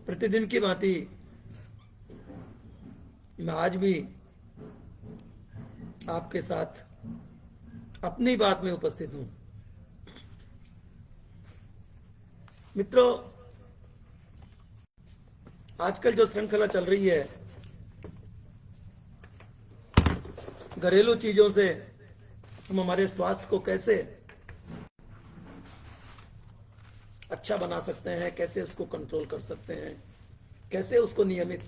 प्रतिदिन की भांति मैं आज भी आपके साथ अपनी बात में उपस्थित हूं। मित्रों, आजकल जो श्रृंखला चल रही है घरेलू चीजों से हम हमारे स्वास्थ्य को कैसे अच्छा बना सकते हैं, कैसे उसको कंट्रोल कर सकते हैं, कैसे उसको नियमित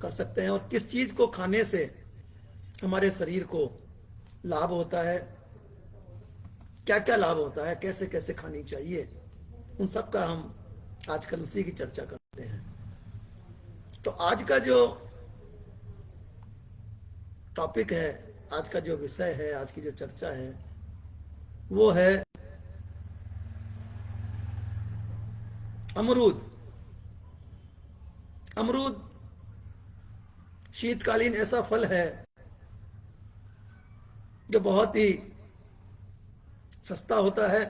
कर सकते हैं और किस चीज को खाने से हमारे शरीर को लाभ होता है, क्या क्या लाभ होता है, कैसे कैसे खानी चाहिए, उन सब का हम आजकल उसी की चर्चा करते हैं। तो आज का जो टॉपिक है, आज का जो विषय है, आज की जो चर्चा है वो है अमरूद। अमरूद शीतकालीन ऐसा फल है जो बहुत ही सस्ता होता है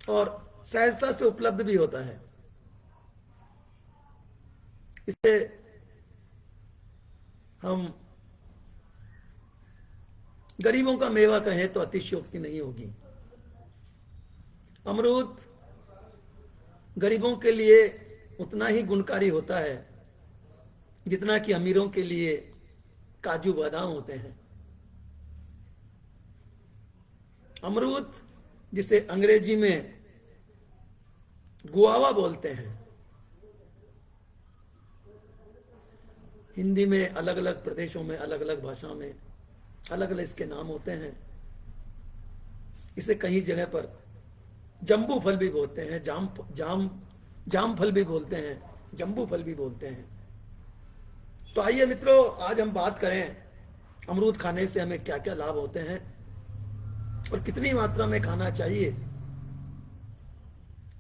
और सहजता से उपलब्ध भी होता है। इसे हम गरीबों का मेवा कहें तो अतिशयोक्ति नहीं होगी। अमरूद गरीबों के लिए उतना ही गुणकारी होता है जितना कि अमीरों के लिए काजू बादाम होते हैं। अमरूद, जिसे अंग्रेजी में गुआवा बोलते हैं, हिंदी में अलग अलग प्रदेशों में अलग अलग भाषाओं में अलग अलग इसके नाम होते हैं। इसे कई जगह पर जम्बू फल भी बोलते हैं, जाम फल भी बोलते हैं, जम्बू फल भी बोलते हैं। तो आइए मित्रों, आज हम बात करें अमरूद खाने से हमें क्या क्या लाभ होते हैं और कितनी मात्रा में खाना चाहिए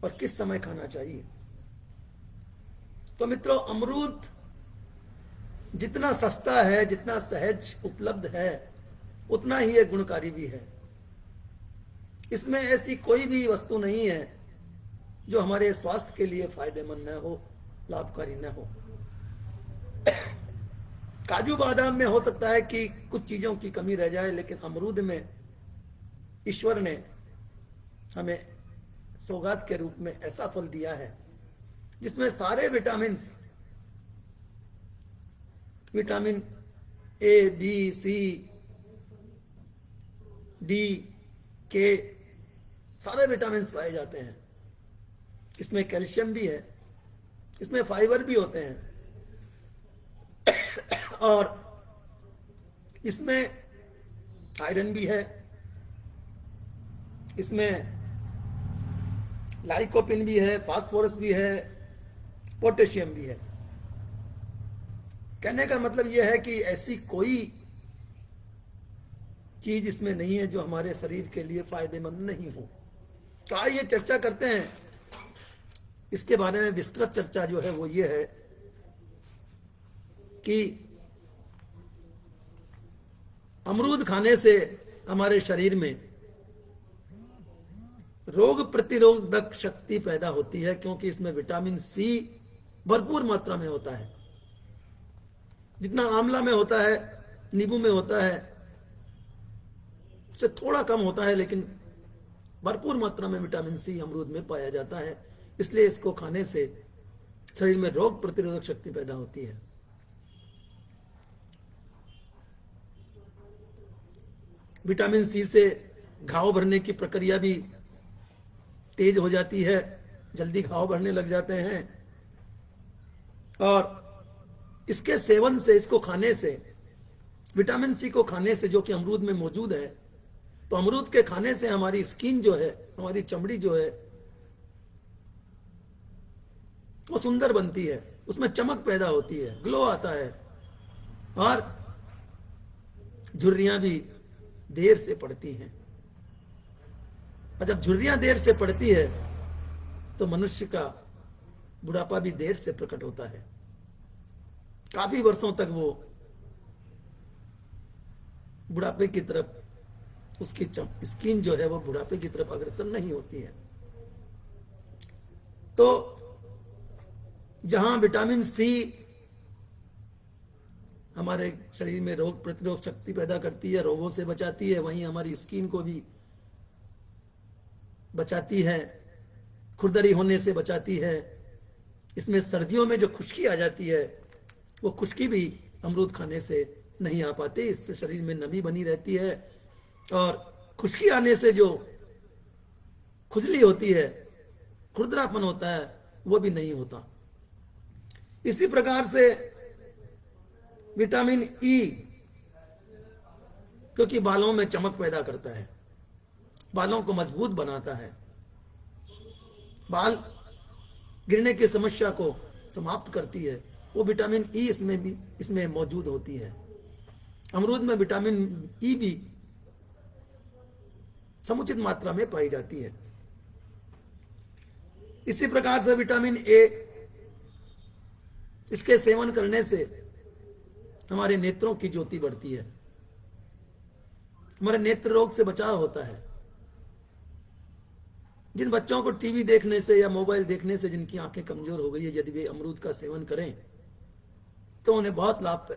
और किस समय खाना चाहिए। तो मित्रों, अमरूद जितना सस्ता है, जितना सहज उपलब्ध है, उतना ही ये गुणकारी भी है। इसमें ऐसी कोई भी वस्तु नहीं है जो हमारे स्वास्थ्य के लिए फायदेमंद न हो, लाभकारी न हो। काजू बादाम में हो सकता है कि कुछ चीजों की कमी रह जाए, लेकिन अमरूद में ईश्वर ने हमें सौगात के रूप में ऐसा फल दिया है जिसमें सारे vitamin A, B, C, D, K, सारे विटामिन पाए जाते हैं। इसमें कैल्शियम भी है, इसमें फाइबर भी होते हैं और इसमें आयरन भी है, इसमें लाइकोपिन भी है, फास्फोरस भी है, पोटेशियम भी है। कहने का मतलब यह है कि ऐसी कोई चीज इसमें नहीं है जो हमारे शरीर के लिए फायदेमंद नहीं हो। तो आइए चर्चा करते हैं इसके बारे में। विस्तृत चर्चा जो है वो ये है कि अमरूद खाने से हमारे शरीर में रोग प्रतिरोधक शक्ति पैदा होती है, क्योंकि इसमें विटामिन सी भरपूर मात्रा में होता है। जितना आंवला में होता है, नींबू में होता है, उससे थोड़ा कम होता है, लेकिन भरपूर मात्रा में विटामिन सी अमरूद में पाया जाता है। इसलिए इसको खाने से शरीर में रोग प्रतिरोधक शक्ति पैदा होती है। विटामिन सी से घाव भरने की प्रक्रिया भी तेज हो जाती है, जल्दी घाव भरने लग जाते हैं। और इसके सेवन से, इसको खाने से, विटामिन सी को खाने से, जो कि अमरूद में मौजूद है, तो अमरूद के खाने से हमारी स्किन जो है, हमारी चमड़ी जो है वो सुंदर बनती है, उसमें चमक पैदा होती है, ग्लो आता है और झुर्रियां भी देर से पड़ती हैं। और जब झुर्रियां देर से पड़ती है तो मनुष्य का बुढ़ापा भी देर से प्रकट होता है। काफी वर्षों तक वो बुढ़ापे की तरफ, उसकी स्किन जो है वो बुढ़ापे की तरफ अग्रसर नहीं होती है। तो जहां विटामिन सी हमारे शरीर में रोग प्रतिरोधक शक्ति पैदा करती है, रोगों से बचाती है, वहीं हमारी स्किन को भी बचाती है, खुरदरी होने से बचाती है। इसमें सर्दियों में जो खुश्की आ जाती है वो खुश्की भी अमरूद खाने से नहीं आ पाती। इससे शरीर में नमी बनी रहती है और खुश्की आने से जो खुजली होती है, खुरदरापन होता है, वो भी नहीं होता। इसी प्रकार से विटामिन ई, क्योंकि बालों में चमक पैदा करता है, बालों को मजबूत बनाता है, बाल गिरने की समस्या को समाप्त करती है, वो विटामिन ई इसमें मौजूद होती है। अमरूद में विटामिन ई भी समुचित मात्रा में पाई जाती है। इसी प्रकार से विटामिन ए, इसके सेवन करने से हमारे नेत्रों की ज्योति बढ़ती है, हमारे नेत्र रोग से बचाव होता है। जिन बच्चों को टीवी देखने से या मोबाइल देखने से जिनकी आंखें कमजोर हो गई है, यदि वे अमरूद का सेवन करें तो उन्हें बहुत लाभ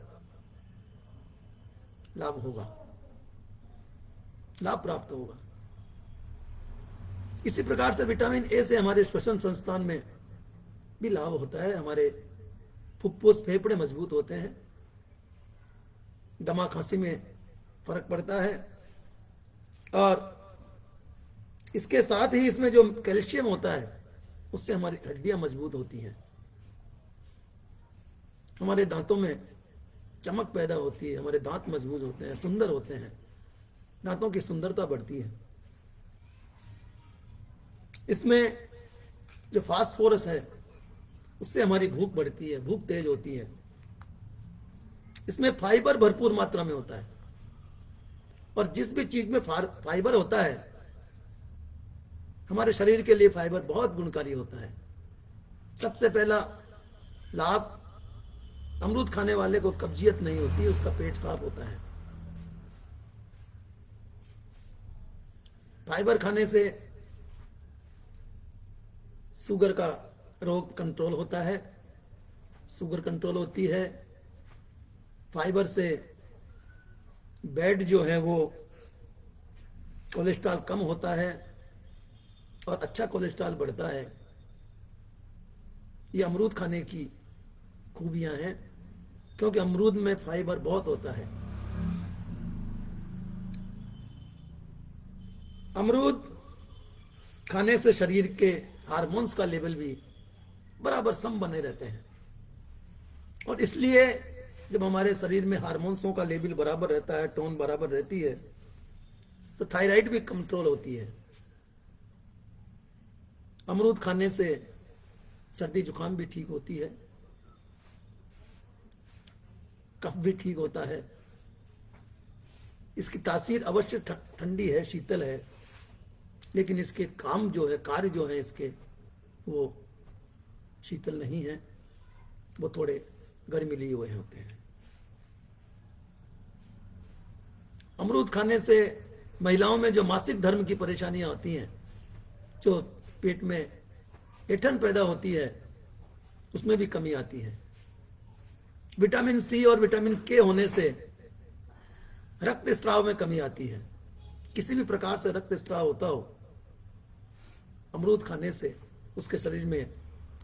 प्राप्त होगा। इसी प्रकार से विटामिन ए से हमारे श्वसन संस्थान में भी लाभ होता है। हमारे फुफ्फुस फेफड़े मजबूत होते हैं, दमा खांसी में फर्क पड़ता है, और इसके साथ ही इसमें जो कैल्शियम होता है उससे हमारी हड्डियां मजबूत होती हैं, हमारे दांतों में चमक पैदा होती है, हमारे दांत मजबूत होते हैं, सुंदर होते हैं, दांतों की सुंदरता बढ़ती है। इसमें जो फास्फोरस है उससे हमारी भूख बढ़ती है, भूख तेज होती है। इसमें फाइबर भरपूर मात्रा में होता है, और जिस भी चीज में फाइबर होता है हमारे शरीर के लिए फाइबर बहुत गुणकारी होता है। सबसे पहला लाभ, अमरूद खाने वाले को कब्जियत नहीं होती, उसका पेट साफ होता है। फाइबर खाने से शुगर का रोग कंट्रोल होता है, शुगर कंट्रोल होती है। फाइबर से बैड जो है वो कोलेस्ट्रॉल कम होता है और अच्छा कोलेस्ट्रॉल बढ़ता है। ये अमरूद खाने की खूबियां हैं, क्योंकि अमरूद में फाइबर बहुत होता है। अमरूद खाने से शरीर के हार्मोन्स का लेवल भी बराबर सम बने रहते हैं, और इसलिए जब हमारे शरीर में हार्मोन्सों का लेवल बराबर रहता है, टोन बराबर रहती है, तो थायराइड भी कंट्रोल होती है। अमरूद खाने से सर्दी जुकाम भी ठीक होती है, कफ भी ठीक होता है। इसकी तासीर अवश्य ठंडी है, शीतल है, लेकिन इसके काम जो है, कार्य जो है इसके, वो शीतल नहीं है, वो थोड़े गर्मी लिए हुए होते हैं। अमरूद खाने से महिलाओं में जो मासिक धर्म की परेशानियां होती हैं, जो पेट में ऐंठन पैदा होती है, उसमें भी कमी आती है। विटामिन सी और विटामिन के होने से रक्त स्राव में कमी आती है। किसी भी प्रकार से रक्त स्राव होता हो, अमरूद खाने से उसके शरीर में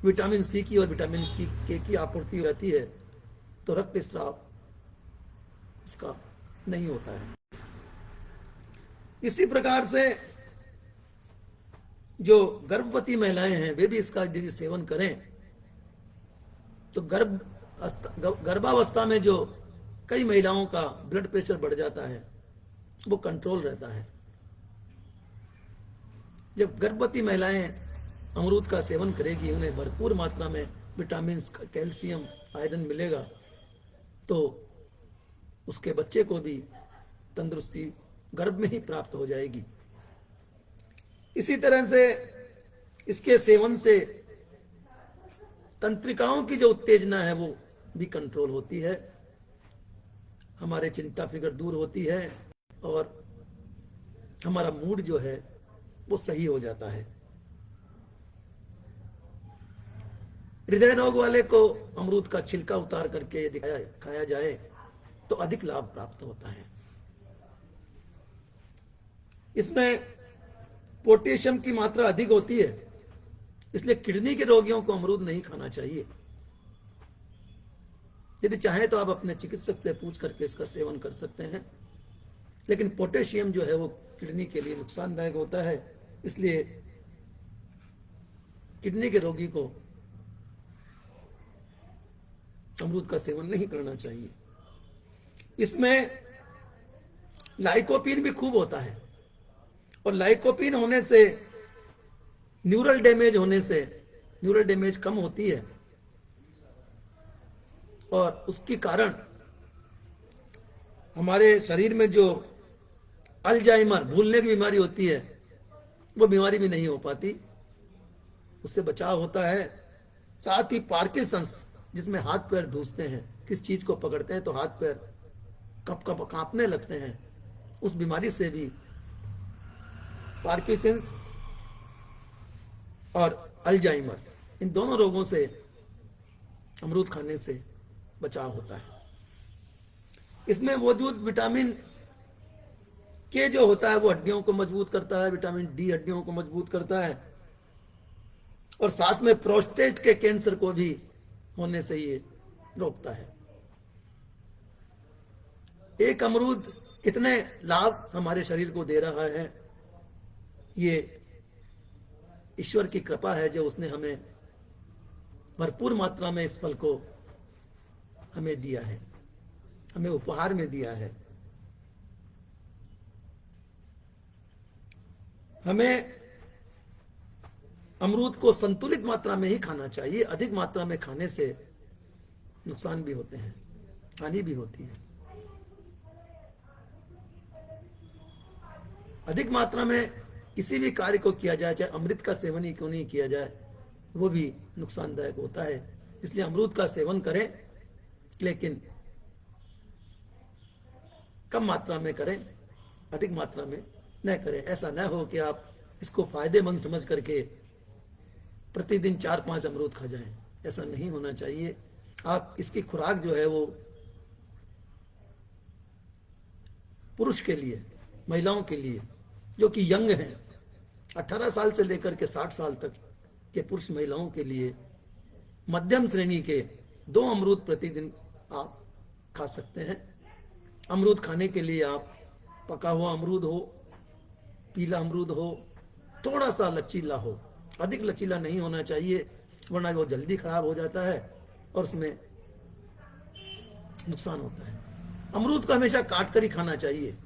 विटामिन सी की और विटामिन के की आपूर्ति रहती है, तो रक्त स्राव उसका नहीं होता है। इसी प्रकार से जो गर्भवती महिलाएं हैं वे भी इसका यदि सेवन करें तो गर्भावस्था में जो कई महिलाओं का ब्लड प्रेशर बढ़ जाता है वो कंट्रोल रहता है। जब गर्भवती महिलाएं अमरूद का सेवन करेगी, उन्हें भरपूर मात्रा में विटामिन, कैल्शियम, आयरन मिलेगा, तो उसके बच्चे को भी तंदुरुस्ती गर्भ में ही प्राप्त हो जाएगी। इसी तरह से इसके सेवन से तंत्रिकाओं की जो उत्तेजना है वो भी कंट्रोल होती है, हमारे चिंता फिक्र दूर होती है और हमारा मूड जो है वो सही हो जाता है। हृदय रोग वाले को अमरूद का छिलका उतार करके यदि खाया जाए तो अधिक लाभ प्राप्त होता है। इसमें पोटेशियम की मात्रा अधिक होती है, इसलिए किडनी के रोगियों को अमरूद नहीं खाना चाहिए। यदि चाहे तो आप अपने चिकित्सक से पूछ करके इसका सेवन कर सकते हैं, लेकिन पोटेशियम जो है वो किडनी के लिए नुकसानदायक होता है, इसलिए किडनी के रोगी को अमरूद का सेवन नहीं करना चाहिए। इसमें लाइकोपीन भी खूब होता है, और लाइकोपीन होने से न्यूरल डैमेज कम होती है, और उसके कारण हमारे शरीर में जो अल्जाइमर भूलने की बीमारी होती है वो बीमारी भी नहीं हो पाती, उससे बचाव होता है। साथ ही पार्किंसंस, जिसमें हाथ पैर धूसते हैं, किस चीज को पकड़ते हैं तो हाथ पैर कप कप कांपने लगते हैं, उस बीमारी से भी, पार्किंसंस और अल्जाइमर, इन दोनों रोगों से अमरूद खाने से बचाव होता है। इसमें मौजूद विटामिन के जो होता है वो हड्डियों को मजबूत करता है, विटामिन डी हड्डियों को मजबूत करता है, और साथ में प्रोस्टेट के कैंसर को भी होने से ये रोकता है। एक अमरूद कितने लाभ हमारे शरीर को दे रहा है, ये ईश्वर की कृपा है जो उसने हमें भरपूर मात्रा में इस फल को हमें दिया है, हमें उपहार में दिया है। हमें अमरूद को संतुलित मात्रा में ही खाना चाहिए, अधिक मात्रा में खाने से नुकसान भी होते हैं, हानि भी होती है। अधिक मात्रा में किसी भी कार्य को किया जाए, चाहे अमृत का सेवन ही क्यों नहीं किया जाए, वो भी नुकसानदायक होता है। इसलिए अमरूद का सेवन करें, लेकिन कम मात्रा में करें, अधिक मात्रा में न करें। ऐसा न हो कि आप इसको फायदेमंद समझ करके प्रतिदिन 4-5 अमरूद खा जाएं, ऐसा नहीं होना चाहिए। आप इसकी खुराक जो है वो पुरुष के लिए, महिलाओं के लिए जो कि यंग हैं, 18 साल से लेकर के 60 साल तक के पुरुष महिलाओं के लिए मध्यम श्रेणी के 2 अमरूद प्रतिदिन आप खा सकते हैं। अमरूद खाने के लिए आप पका हुआ अमरूद हो, पीला अमरूद हो, थोड़ा सा लचीला हो, अधिक लचीला नहीं होना चाहिए, वरना वो जल्दी खराब हो जाता है और उसमें नुकसान होता है। अमरूद को हमेशा काट कर ही खाना चाहिए,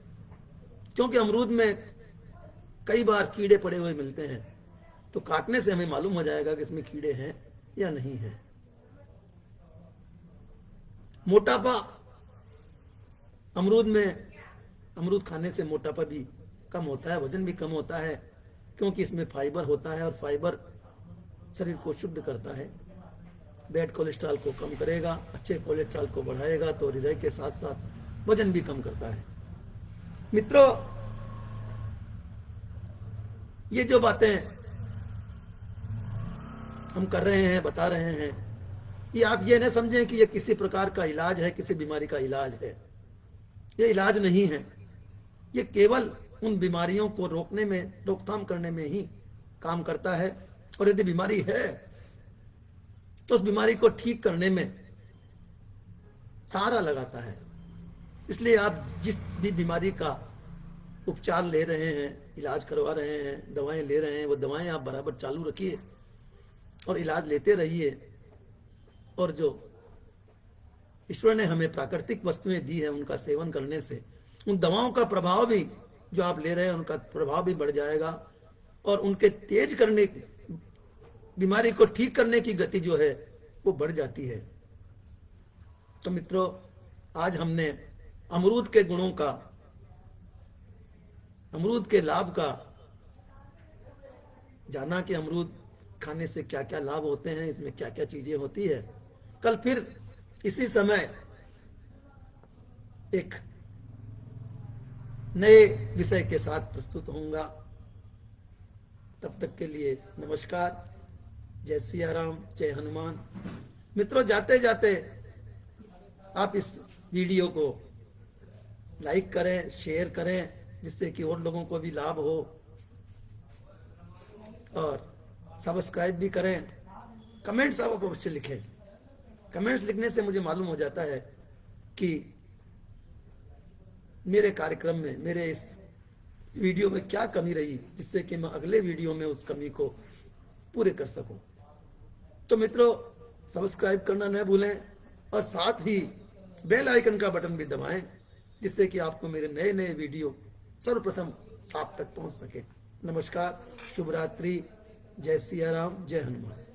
क्योंकि अमरूद में कई बार कीड़े पड़े हुए मिलते हैं, तो काटने से हमें मालूम हो जाएगा कि इसमें कीड़े हैं या नहीं है। मोटापा, अमरूद खाने से मोटापा भी कम होता है, वजन भी कम होता है, क्योंकि इसमें फाइबर होता है, और फाइबर शरीर को शुद्ध करता है, बैड कोलेस्ट्रॉल को कम करेगा, अच्छे कोलेस्ट्रॉल को बढ़ाएगा, तो हृदय के साथ साथ वजन भी कम करता है। मित्रों, ये जो बातें हम कर रहे हैं, बता रहे हैं, ये आप ये न समझें कि ये किसी प्रकार का इलाज है, किसी बीमारी का इलाज है। ये इलाज नहीं है, ये केवल उन बीमारियों को रोकने में, रोकथाम करने में ही काम करता है। और यदि बीमारी है तो उस बीमारी को ठीक करने में सहारा लगाता है। इसलिए आप जिस भी बीमारी का उपचार ले रहे हैं, इलाज करवा रहे हैं, दवाएं ले रहे हैं, वो दवाएं आप बराबर चालू रखिए और इलाज लेते रहिए। और जो ईश्वर ने हमें प्राकृतिक वस्तुएं दी है, उनका सेवन करने से उन दवाओं का प्रभाव भी, जो आप ले रहे हैं, उनका प्रभाव भी बढ़ जाएगा, और उनके तेज करने, बीमारी को ठीक करने की गति जो है वो बढ़ जाती है। तो मित्रों, आज हमने अमरूद के गुणों का, अमरूद के लाभ का जाना कि अमरूद खाने से क्या क्या लाभ होते हैं, इसमें क्या क्या चीजें होती है। कल फिर इसी समय एक नए विषय के साथ प्रस्तुत होऊंगा। तब तक के लिए नमस्कार। जय सिया राम, जय हनुमान। मित्रों, जाते जाते आप इस वीडियो को लाइक करें, शेयर करें, जिससे कि और लोगों को भी लाभ हो, और सब्सक्राइब भी करें। कमेंट्स आप अवश्य लिखें। कमेंट्स लिखने से मुझे मालूम हो जाता है कि मेरे कार्यक्रम में, मेरे इस वीडियो में क्या कमी रही, जिससे कि मैं अगले वीडियो में उस कमी को पूरे कर सकूं। तो मित्रों, सब्सक्राइब करना न भूलें और साथ ही बेल आइकन का बटन भी दबाएं, जिससे कि आपको मेरे नए नए वीडियो सर्वप्रथम आप तक पहुंच सके। नमस्कार, शुभ रात्रि, जय सिया राम, जय हनुमान।